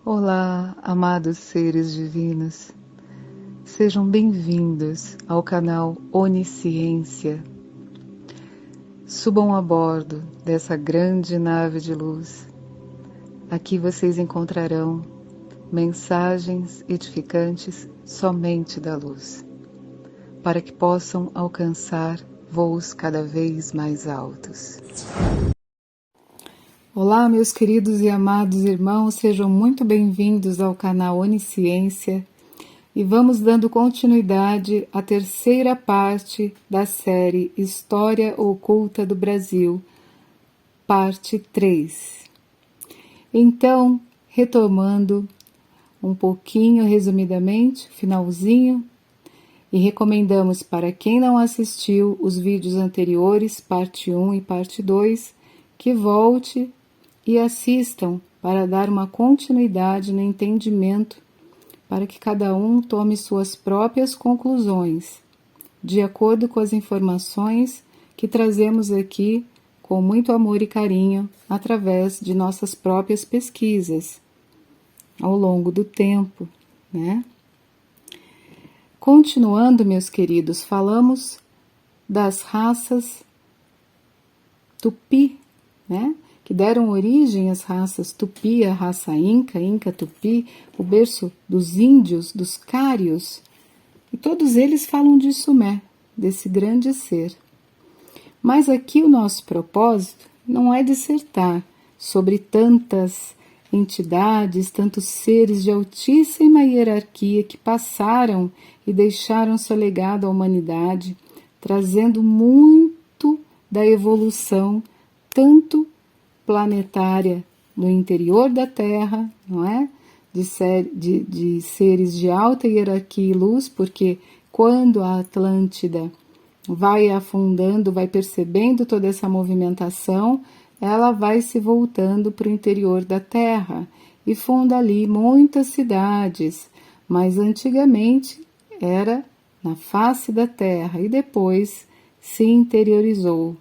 Olá, amados seres divinos, sejam bem-vindos ao canal Onisciência. Subam a bordo dessa grande nave de luz. Aqui vocês encontrarão mensagens edificantes somente da luz, para que possam alcançar voos cada vez mais altos. Olá, meus queridos e amados irmãos, sejam muito bem-vindos ao canal Onisciência e vamos dando continuidade à terceira parte da série História Oculta do Brasil, parte 3. Então, retomando um pouquinho, resumidamente, finalzinho, e recomendamos para quem não assistiu os vídeos anteriores, parte 1 e parte 2, que volte e assistam para dar uma continuidade no entendimento, para que cada um tome suas próprias conclusões, de acordo com as informações que trazemos aqui com muito amor e carinho, através de nossas próprias pesquisas, ao longo do tempo, né? Continuando, meus queridos, falamos das raças Tupi, né? Que deram origem às raças Tupi, a raça Inca, Inca-Tupi, o berço dos índios, dos cários, e todos eles falam de Sumé, desse grande ser. Mas aqui o nosso propósito não é dissertar sobre tantas entidades, tantos seres de altíssima hierarquia que passaram e deixaram seu legado à humanidade, trazendo muito da evolução, tanto planetária no interior da Terra, não é? De seres de alta hierarquia e luz, porque quando a Atlântida vai afundando, vai percebendo toda essa movimentação, ela vai se voltando para o interior da Terra e funda ali muitas cidades, mas antigamente era na face da Terra e depois se interiorizou.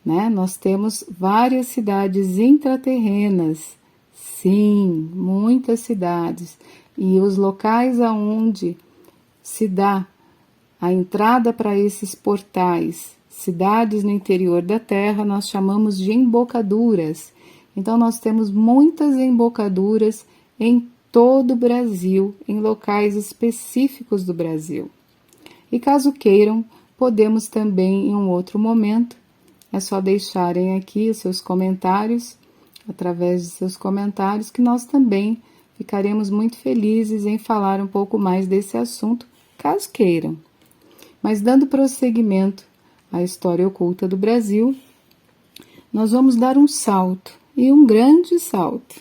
Né? Nós temos várias cidades intraterrenas, sim, muitas cidades, e os locais aonde se dá a entrada para esses portais, cidades no interior da Terra, nós chamamos de embocaduras. Então nós temos muitas embocaduras em todo o Brasil, em locais específicos do Brasil. E caso queiram, podemos também em um outro momento, é só deixarem aqui os seus comentários, através de seus comentários, que nós também ficaremos muito felizes em falar um pouco mais desse assunto, caso queiram. Mas dando prosseguimento à história oculta do Brasil, nós vamos dar um salto, e um grande salto,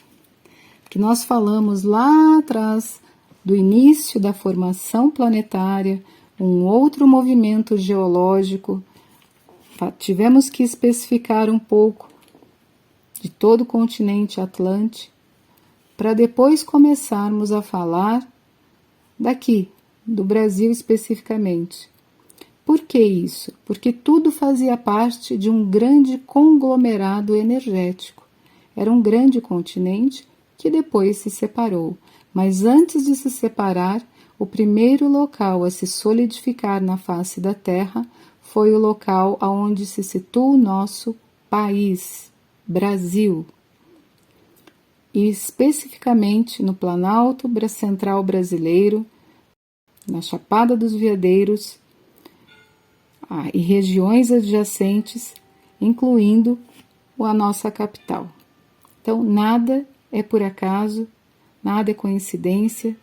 que nós falamos lá atrás do início da formação planetária, um outro movimento geológico. Tivemos que especificar um pouco de todo o continente Atlântico, para depois começarmos a falar daqui, do Brasil especificamente. Por que isso? Porque tudo fazia parte de um grande conglomerado energético. Era um grande continente que depois se separou. Mas antes de se separar, o primeiro local a se solidificar na face da Terra foi o local onde se situa o nosso país, Brasil, e especificamente no Planalto Central brasileiro, na Chapada dos Veadeiros e regiões adjacentes, incluindo a nossa capital. Então, nada é por acaso, nada é coincidência.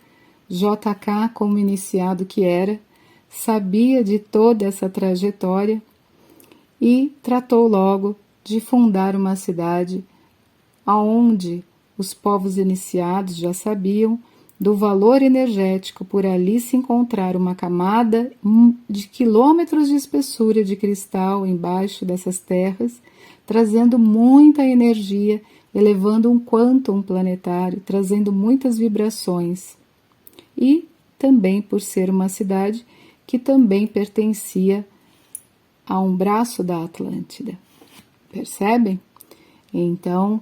JK, como iniciado que era, sabia de toda essa trajetória e tratou logo de fundar uma cidade onde os povos iniciados já sabiam do valor energético por ali se encontrar uma camada de quilômetros de espessura de cristal embaixo dessas terras, trazendo muita energia, elevando um quantum planetário, trazendo muitas vibrações. E também por ser uma cidade que também pertencia a um braço da Atlântida. Percebem? Então,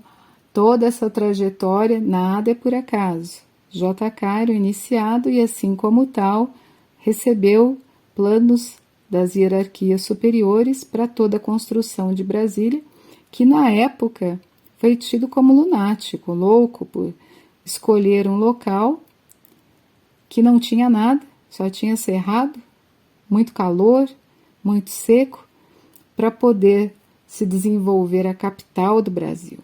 Toda essa trajetória, nada é por acaso. J. Cairo, iniciado e assim como tal, recebeu planos das hierarquias superiores para toda a construção de Brasília, que na época foi tido como lunático, louco, por escolher um local que não tinha nada, só tinha cerrado, muito calor, muito seco, para poder se desenvolver a capital do Brasil.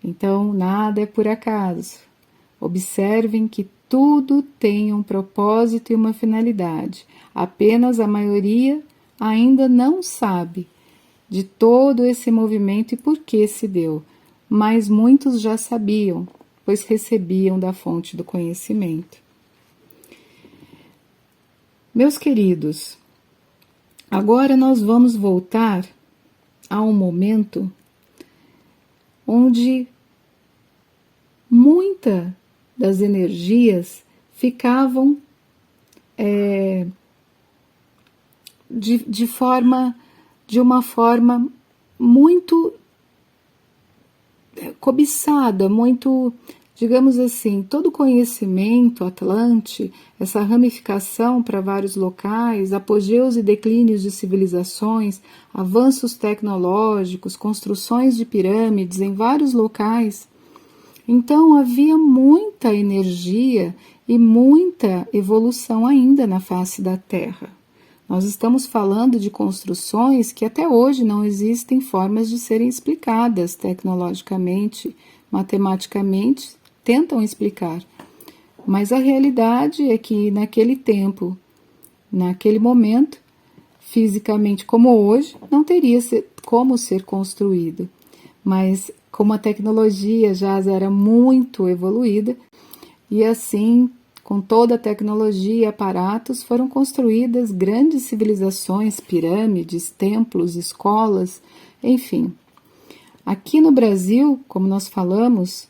Então, nada é por acaso. Observem que tudo tem um propósito e uma finalidade. Apenas a maioria ainda não sabe de todo esse movimento e por que se deu, mas muitos já sabiam, pois recebiam da fonte do conhecimento. Meus queridos, agora nós vamos voltar a um momento onde muita das energias ficavam de uma forma muito cobiçada, muito, digamos assim, todo conhecimento atlante, essa ramificação para vários locais, apogeus e declínios de civilizações, avanços tecnológicos, construções de pirâmides em vários locais. Então havia muita energia e muita evolução ainda na face da Terra. Nós estamos falando de construções que até hoje não existem formas de serem explicadas tecnologicamente, matematicamente, tentam explicar. Mas a realidade é que naquele tempo, naquele momento, fisicamente como hoje, não teria como ser construído. Mas como a tecnologia já era muito evoluída, e assim, com toda a tecnologia e aparatos, foram construídas grandes civilizações, pirâmides, templos, escolas, enfim. Aqui no Brasil, como nós falamos,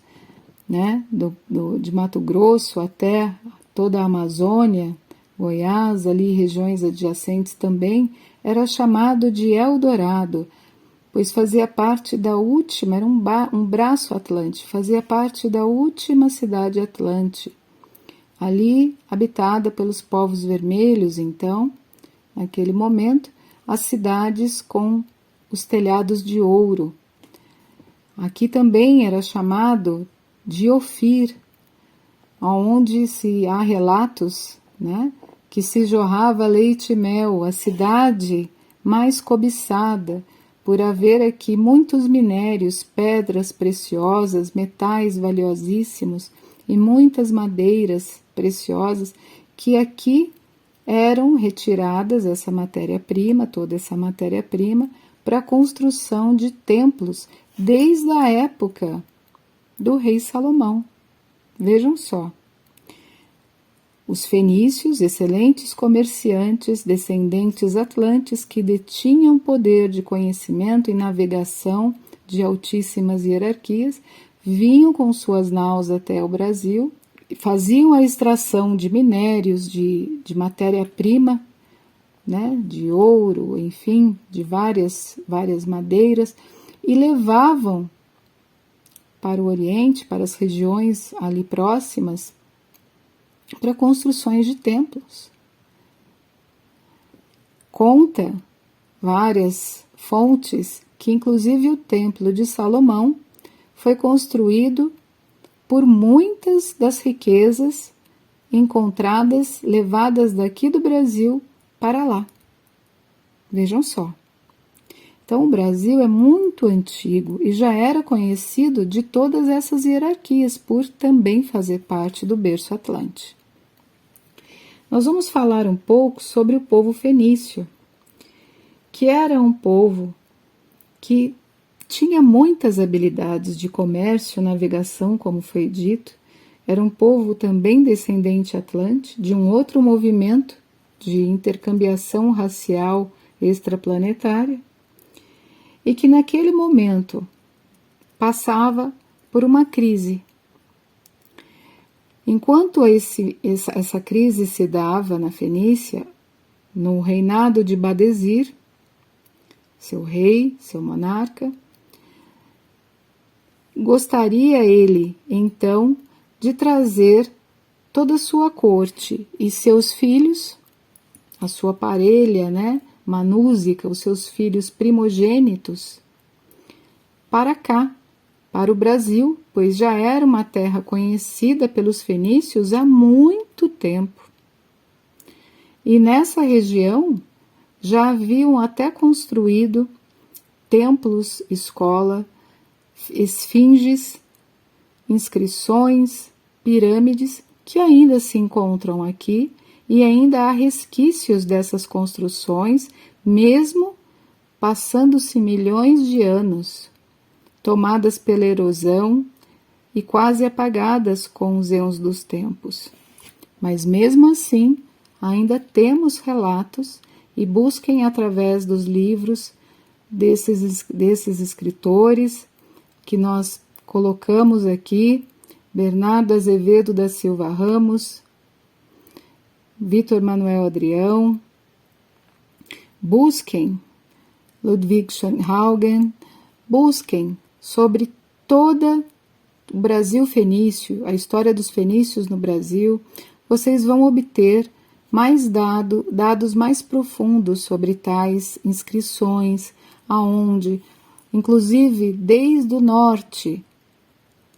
né, de Mato Grosso até toda a Amazônia, Goiás, ali regiões adjacentes também, era chamado de Eldorado, pois fazia parte da última, era um braço atlântico, fazia parte da última cidade atlântica, ali habitada pelos povos vermelhos. Então, naquele momento, as cidades com os telhados de ouro. Aqui também era chamado de Ofir, onde há relatos, né, que se jorrava leite e mel, a cidade mais cobiçada, por haver aqui muitos minérios, pedras preciosas, metais valiosíssimos e muitas madeiras preciosas, que aqui eram retiradas essa matéria-prima, toda essa matéria-prima, para a construção de templos desde a época do rei Salomão. Vejam só. Os fenícios, excelentes comerciantes, descendentes atlantes que detinham poder de conhecimento e navegação de altíssimas hierarquias, vinham com suas naus até o Brasil, faziam a extração de minérios, de matéria-prima, né, de ouro, enfim, de várias madeiras, e levavam para o Oriente, para as regiões ali próximas, para construções de templos. Conta várias fontes que inclusive o Templo de Salomão foi construído por muitas das riquezas encontradas, levadas daqui do Brasil para lá. Vejam só. Então o Brasil é muito antigo e já era conhecido de todas essas hierarquias por também fazer parte do berço atlântico. Nós vamos falar um pouco sobre o povo fenício, que era um povo que tinha muitas habilidades de comércio, navegação, como foi dito. Era um povo também descendente atlante, de um outro movimento de intercambiação racial extraplanetária, e que naquele momento passava por uma crise. Enquanto essa crise se dava na Fenícia, no reinado de Badesir, seu rei, seu monarca, Gostaria ele, então, de trazer toda a sua corte e seus filhos, a sua parelha, né, Manúsica, os seus filhos primogênitos, para cá, para o Brasil, pois já era uma terra conhecida pelos fenícios há muito tempo. E nessa região já haviam até construído templos, escola, esfinges, inscrições, pirâmides, que ainda se encontram aqui e ainda há resquícios dessas construções, mesmo passando-se milhões de anos, tomadas pela erosão e quase apagadas com os éons dos tempos. Mas mesmo assim, ainda temos relatos, e busquem através dos livros desses escritores que nós colocamos aqui, Bernardo Azevedo da Silva Ramos, Vitor Manuel Adrião, busquem Ludwig Schoenhaugen, busquem sobre todo o Brasil fenício, a história dos fenícios no Brasil, vocês vão obter mais dados mais profundos sobre tais inscrições, aonde, inclusive desde o norte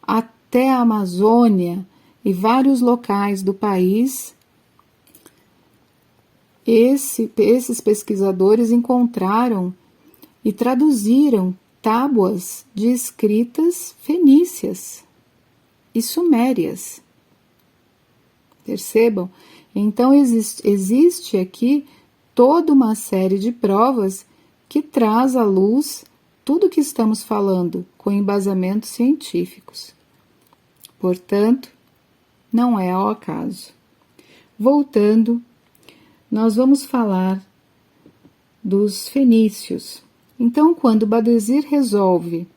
até a Amazônia e vários locais do país, esses pesquisadores encontraram e traduziram tábuas de escritas fenícias e sumérias. Percebam? Então existe aqui toda uma série de provas que traz à luz tudo o que estamos falando com embasamentos científicos. Portanto, não é ao acaso. Voltando, nós vamos falar dos fenícios. Então, quando Badesir resolve,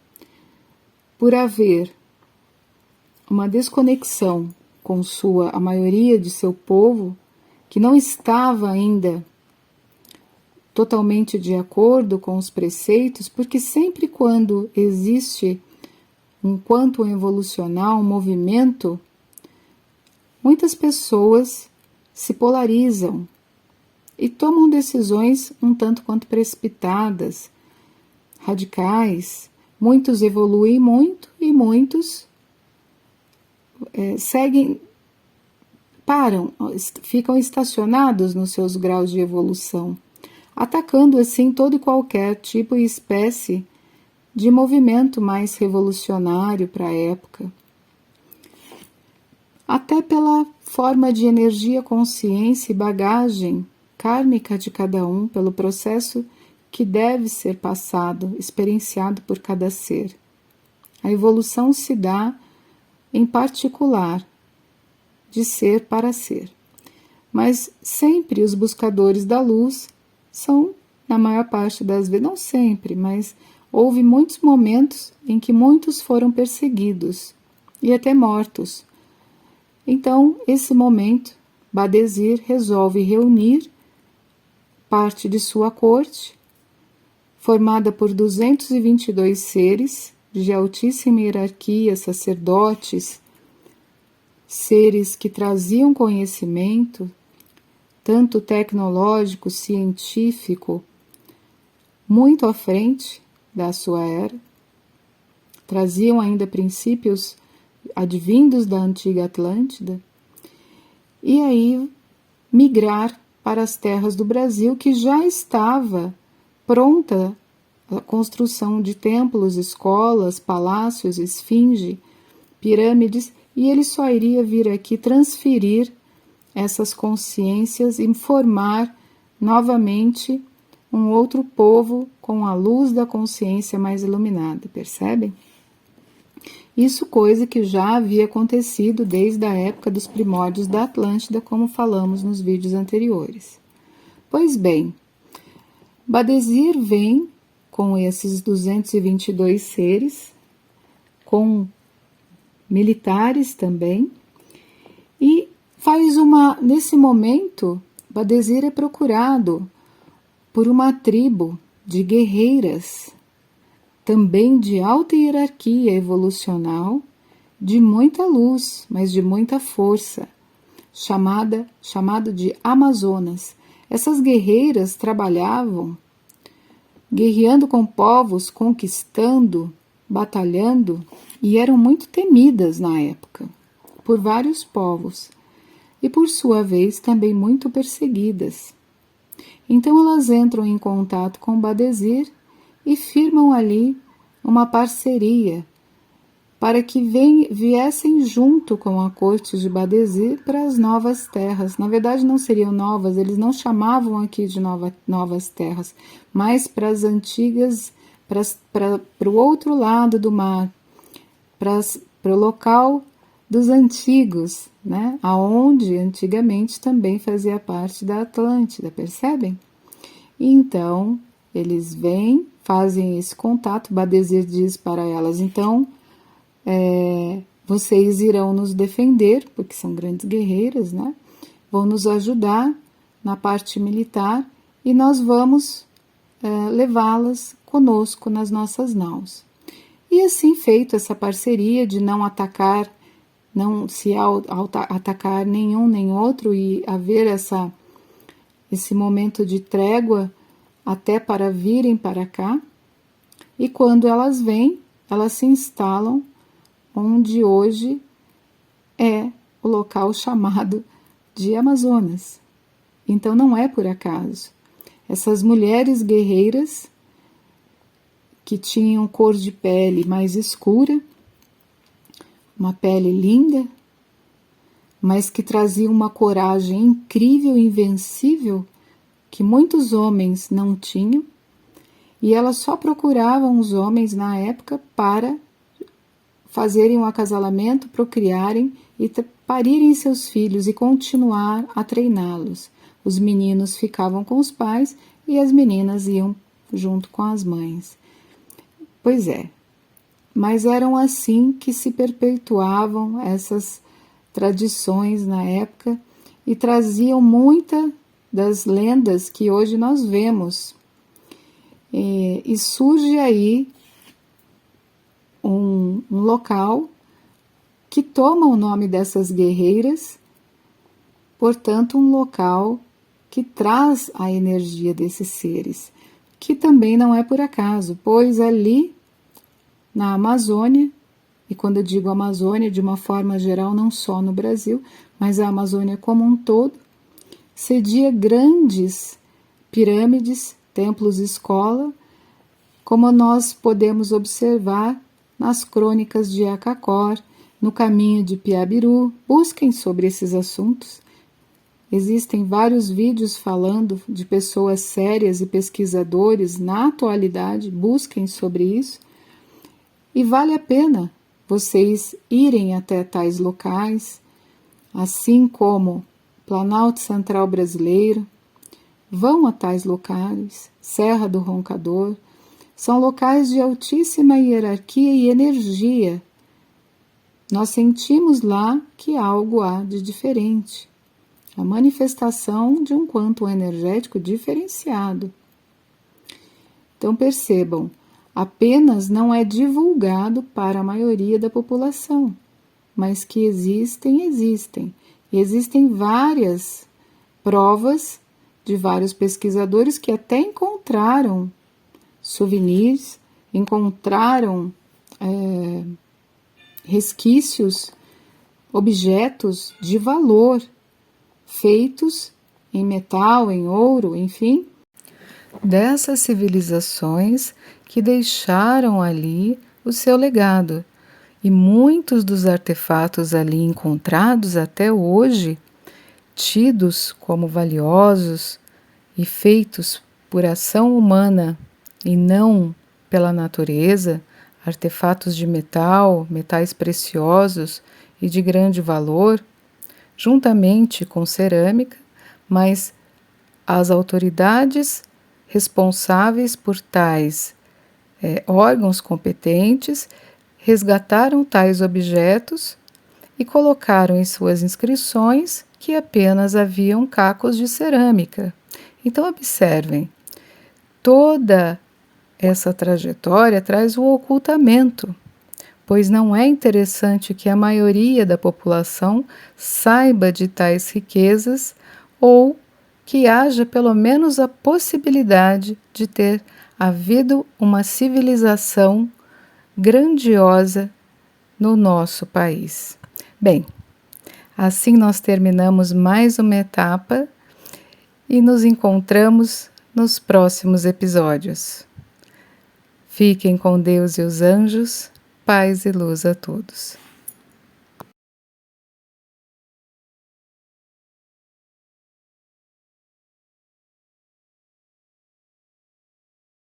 por haver uma desconexão com a maioria de seu povo, que não estava ainda totalmente de acordo com os preceitos, porque sempre quando existe um quantum evolucional, um movimento, muitas pessoas se polarizam e tomam decisões um tanto quanto precipitadas, radicais. Muitos evoluem muito e muitos ficam estacionados nos seus graus de evolução, atacando assim todo e qualquer tipo e espécie de movimento mais revolucionário para a época. Até pela forma de energia, consciência e bagagem kármica de cada um, pelo processo que deve ser passado, experienciado por cada ser. A evolução se dá, em particular, de ser para ser. Mas sempre os buscadores da luz são, na maior parte das vezes, não sempre, mas houve muitos momentos em que muitos foram perseguidos e até mortos. Então, esse momento, Badesir resolve reunir parte de sua corte, formada por 222 seres de altíssima hierarquia, sacerdotes, seres que traziam conhecimento, tanto tecnológico, científico, muito à frente da sua era, traziam ainda princípios advindos da antiga Atlântida, e aí migrar para as terras do Brasil, que já estava pronta a construção de templos, escolas, palácios, esfinge, pirâmides, e ele só iria vir aqui transferir essas consciências e formar novamente um outro povo com a luz da consciência mais iluminada, percebem? Isso coisa que já havia acontecido desde a época dos primórdios da Atlântida, como falamos nos vídeos anteriores. Pois bem, Badesir vem com esses 222 seres, com militares também, e nesse momento, Badesir é procurado por uma tribo de guerreiras, também de alta hierarquia evolucional, de muita luz, mas de muita força, chamado de Amazonas. Essas guerreiras trabalhavam guerreando com povos, conquistando, batalhando, e eram muito temidas na época por vários povos e, por sua vez, também muito perseguidas. Então elas entram em contato com Badesir e firmam ali uma parceria para que viessem junto com a corte de Badesir para as novas terras. Na verdade, não seriam novas, eles não chamavam aqui de novas terras, mas para as antigas, para o outro lado do mar, para o local dos antigos, né? Aonde antigamente também fazia parte da Atlântida, percebem? Então, eles vêm, fazem esse contato, Badesir diz para elas, então, vocês irão nos defender, porque são grandes guerreiras, né? Vão nos ajudar na parte militar e nós vamos levá-las conosco nas nossas naus. E assim feito essa parceria de não atacar, não se atacar nenhum nem outro e haver esse momento de trégua até para virem para cá. E quando elas vêm, elas se instalam onde hoje é o local chamado de Amazonas. Então não é por acaso. Essas mulheres guerreiras que tinham cor de pele mais escura, uma pele linda, mas que traziam uma coragem incrível e invencível que muitos homens não tinham, e elas só procuravam os homens na época para fazerem um acasalamento, procriarem e parirem seus filhos e continuar a treiná-los. Os meninos ficavam com os pais e as meninas iam junto com as mães. Pois é, mas eram assim que se perpetuavam essas tradições na época e traziam muita das lendas que hoje nós vemos. E surge aí um local que toma o nome dessas guerreiras, portanto, um local que traz a energia desses seres, que também não é por acaso, pois ali na Amazônia, e quando eu digo Amazônia, de uma forma geral, não só no Brasil, mas a Amazônia como um todo, cedia grandes pirâmides, templos escola, como nós podemos observar nas crônicas de Acacor, no caminho de Piabiru. Busquem sobre esses assuntos. Existem vários vídeos falando de pessoas sérias e pesquisadores na atualidade, busquem sobre isso. E vale a pena vocês irem até tais locais, assim como Planalto Central Brasileiro, vão a tais locais, Serra do Roncador, são locais de altíssima hierarquia e energia. Nós sentimos lá que algo há de diferente, a manifestação de um quanto energético diferenciado. Então percebam, apenas não é divulgado para a maioria da população, mas que existem. E existem várias provas de vários pesquisadores que até encontraram souvenirs, encontraram resquícios, objetos de valor, feitos em metal, em ouro, enfim, dessas civilizações que deixaram ali o seu legado. E muitos dos artefatos ali encontrados até hoje, tidos como valiosos e feitos por ação humana e não pela natureza, artefatos de metal, metais preciosos e de grande valor, juntamente com cerâmica, mas as autoridades responsáveis por tais órgãos competentes resgataram tais objetos e colocaram em suas inscrições que apenas haviam cacos de cerâmica. Então observem, toda Essa trajetória traz o ocultamento, pois não é interessante que a maioria da população saiba de tais riquezas ou que haja pelo menos a possibilidade de ter havido uma civilização grandiosa no nosso país. Bem, assim nós terminamos mais uma etapa e nos encontramos nos próximos episódios. Fiquem com Deus e os anjos, paz e luz a todos.